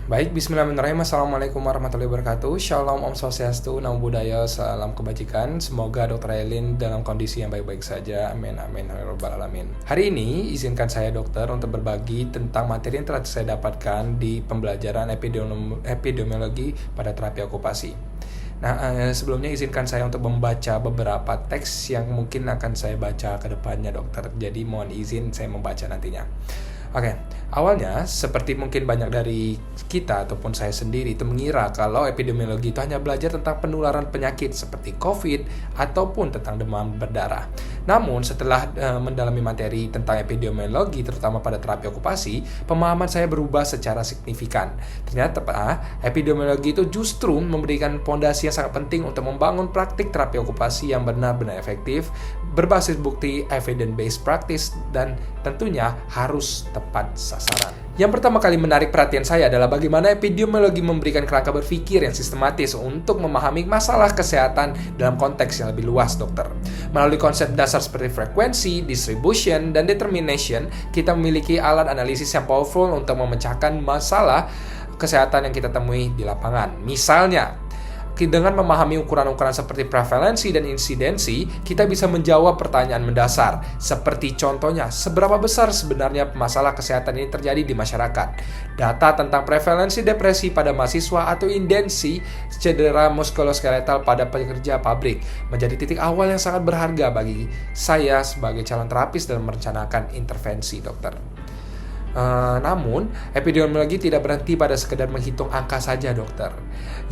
Baik, bismillahirrahmanirrahim. Assalamualaikum warahmatullahi wabarakatuh. Shalom, Om Swastiastu, Namo Buddhaya, salam kebajikan. Semoga Dr. Elin dalam kondisi yang baik-baik saja. Amin, amin, ya rabbal alamin. Hari ini, izinkan saya dokter untuk berbagi tentang materi yang telah saya dapatkan di pembelajaran epidemiologi pada terapi okupasi. Nah, sebelumnya izinkan saya untuk membaca beberapa teks yang mungkin akan saya baca ke depannya, dokter. Jadi mohon izin saya membaca nantinya. Oke, awalnya seperti mungkin banyak dari kita ataupun saya sendiri itu mengira kalau epidemiologi itu hanya belajar tentang penularan penyakit seperti COVID ataupun tentang demam berdarah. Namun setelah mendalami materi tentang epidemiologi terutama pada terapi okupasi, pemahaman saya berubah secara signifikan. Ternyata epidemiologi itu justru memberikan fondasi yang sangat penting untuk membangun praktik terapi okupasi yang benar-benar efektif, berbasis bukti evidence-based practice, dan tentunya harus tepat sasaran. Yang pertama kali menarik perhatian saya adalah bagaimana epidemiologi memberikan kerangka berpikir yang sistematis untuk memahami masalah kesehatan dalam konteks yang lebih luas, dokter. Melalui konsep dasar seperti frekuensi, distribution, dan determination, kita memiliki alat analisis yang powerful untuk memecahkan masalah kesehatan yang kita temui di lapangan. Misalnya, dengan memahami ukuran-ukuran seperti prevalensi dan insidensi, kita bisa menjawab pertanyaan mendasar. Seperti contohnya, seberapa besar sebenarnya masalah kesehatan ini terjadi di masyarakat? Data tentang prevalensi depresi pada mahasiswa atau indensi cedera muskuloskeletal pada pekerja pabrik menjadi titik awal yang sangat berharga bagi saya sebagai calon terapis dalam merencanakan intervensi, dokter. Namun, epidemiologi tidak berhenti pada sekedar menghitung angka saja, dokter.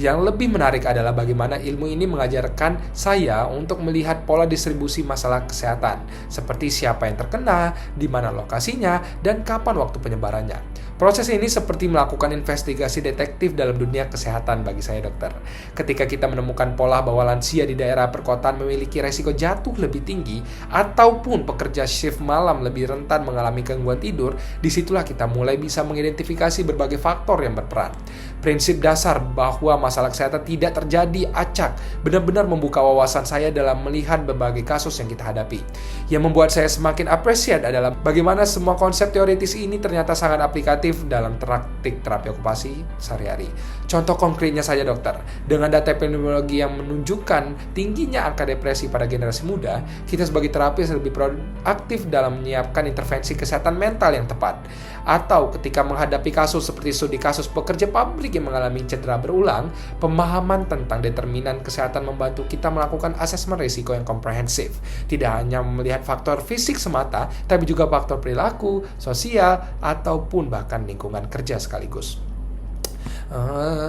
Yang lebih menarik adalah bagaimana ilmu ini mengajarkan saya untuk melihat pola distribusi masalah kesehatan, seperti siapa yang terkena, di mana lokasinya, dan kapan waktu penyebarannya. Proses ini seperti melakukan investigasi detektif dalam dunia kesehatan bagi saya, dokter. Ketika kita menemukan pola bahwa lansia di daerah perkotaan memiliki resiko jatuh lebih tinggi, ataupun pekerja shift malam lebih rentan mengalami gangguan tidur, disitulah kita mulai bisa mengidentifikasi berbagai faktor yang berperan. Prinsip dasar bahwa masalah kesehatan tidak terjadi acak benar-benar membuka wawasan saya dalam melihat berbagai kasus yang kita hadapi. Yang membuat saya semakin appreciate adalah bagaimana semua konsep teoritis ini ternyata sangat aplikatif dalam praktik terapi okupasi sehari-hari. Contoh konkretnya saja, dokter, dengan data epidemiologi yang menunjukkan tingginya angka depresi pada generasi muda, kita sebagai terapis lebih proaktif dalam menyiapkan intervensi kesehatan mental yang tepat. Atau ketika menghadapi kasus seperti studi kasus pekerja pabrik yang mengalami cedera berulang, pemahaman tentang determinan kesehatan membantu kita melakukan asesmen risiko yang komprehensif. Tidak hanya melihat faktor fisik semata, tapi juga faktor perilaku, sosial, ataupun bahkan lingkungan kerja sekaligus.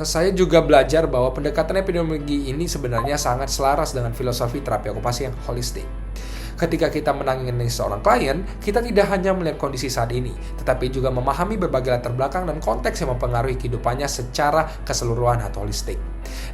Saya juga belajar bahwa pendekatan epidemiologi ini sebenarnya sangat selaras dengan filosofi terapi okupasi yang holistik. Ketika kita menangani seorang klien, kita tidak hanya melihat kondisi saat ini, tetapi juga memahami berbagai latar belakang dan konteks yang mempengaruhi kehidupannya secara keseluruhan atau holistik.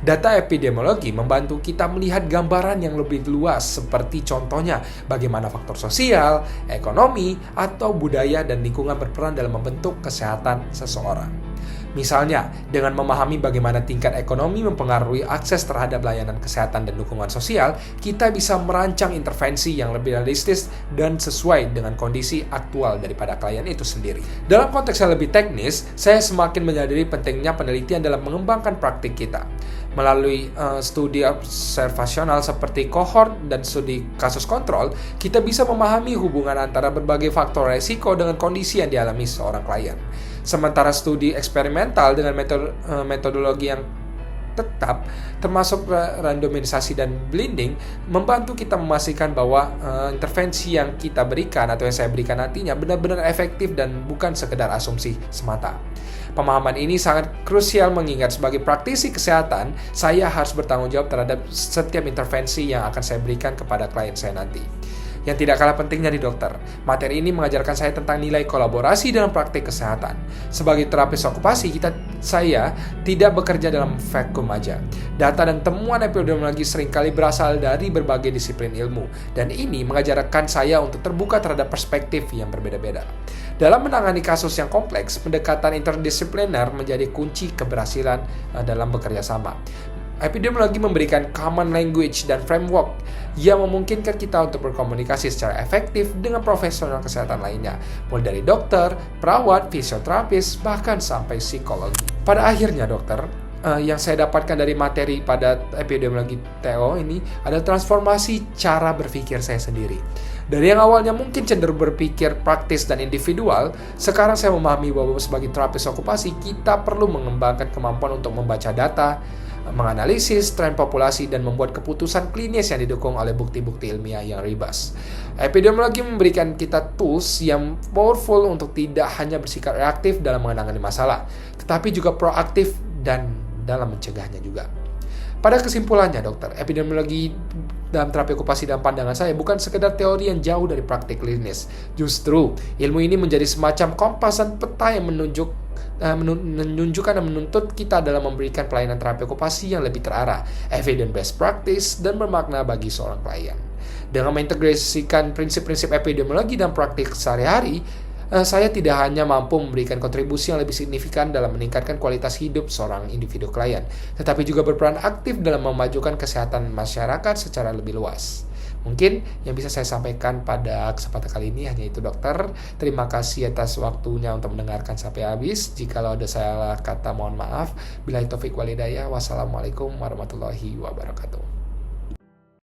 Data epidemiologi membantu kita melihat gambaran yang lebih luas, seperti contohnya bagaimana faktor sosial, ekonomi, atau budaya dan lingkungan berperan dalam membentuk kesehatan seseorang. Misalnya, dengan memahami bagaimana tingkat ekonomi mempengaruhi akses terhadap layanan kesehatan dan dukungan sosial, kita bisa merancang intervensi yang lebih realistis dan sesuai dengan kondisi aktual daripada klien itu sendiri. Dalam konteks yang lebih teknis, saya semakin menyadari pentingnya penelitian dalam mengembangkan praktik kita. Melalui studi observasional seperti kohort dan studi kasus kontrol, kita bisa memahami hubungan antara berbagai faktor resiko dengan kondisi yang dialami seorang klien. Sementara studi eksperimental dengan metodologi yang tetap, termasuk randomisasi dan blinding, membantu kita memastikan bahwa intervensi yang kita berikan atau yang saya berikan nantinya benar-benar efektif dan bukan sekedar asumsi semata. Pemahaman ini sangat krusial mengingat sebagai praktisi kesehatan, saya harus bertanggung jawab terhadap setiap intervensi yang akan saya berikan kepada klien saya nanti. Yang tidak kalah pentingnya di dokter, materi ini mengajarkan saya tentang nilai kolaborasi dalam praktik kesehatan. Sebagai terapis okupasi, saya tidak bekerja dalam vakum aja. Data dan temuan epidemiologi seringkali berasal dari berbagai disiplin ilmu, dan ini mengajarkan saya untuk terbuka terhadap perspektif yang berbeda-beda. Dalam menangani kasus yang kompleks, pendekatan interdisipliner menjadi kunci keberhasilan dalam bekerja sama. Epidemiologi memberikan common language dan framework yang memungkinkan kita untuk berkomunikasi secara efektif dengan profesional kesehatan lainnya, mulai dari dokter, perawat, fisioterapis, bahkan sampai psikologi. Pada akhirnya dokter, yang saya dapatkan dari materi pada epidemiologi TO ini adalah transformasi cara berpikir saya sendiri. Dari yang awalnya mungkin cenderung berpikir praktis dan individual, sekarang saya memahami bahwa sebagai terapis okupasi, kita perlu mengembangkan kemampuan untuk membaca data, menganalisis tren populasi, dan membuat keputusan klinis yang didukung oleh bukti-bukti ilmiah yang ribas. Epidemiologi memberikan kita tools yang powerful untuk tidak hanya bersikap reaktif dalam menangani masalah, tetapi juga proaktif dan dalam mencegahnya juga. Pada kesimpulannya dokter, epidemiologi dalam terapi okupasi dalam pandangan saya bukan sekedar teori yang jauh dari praktik klinis. Justru, ilmu ini menjadi semacam kompas dan peta yang menunjukkan dan menuntut kita dalam memberikan pelayanan terapi okupasi yang lebih terarah, evidence based practice, dan bermakna bagi seorang klien. Dengan mengintegrasikan prinsip-prinsip epidemiologi dan praktik sehari-hari, saya tidak hanya mampu memberikan kontribusi yang lebih signifikan dalam meningkatkan kualitas hidup seorang individu klien, tetapi juga berperan aktif dalam memajukan kesehatan masyarakat secara lebih luas. Mungkin yang bisa saya sampaikan pada kesempatan kali ini hanya itu dokter. Terima kasih atas waktunya untuk mendengarkan sampai habis. Jikalau ada salah kata mohon maaf. Billahi taufik wal hidayah. Wassalamualaikum warahmatullahi wabarakatuh.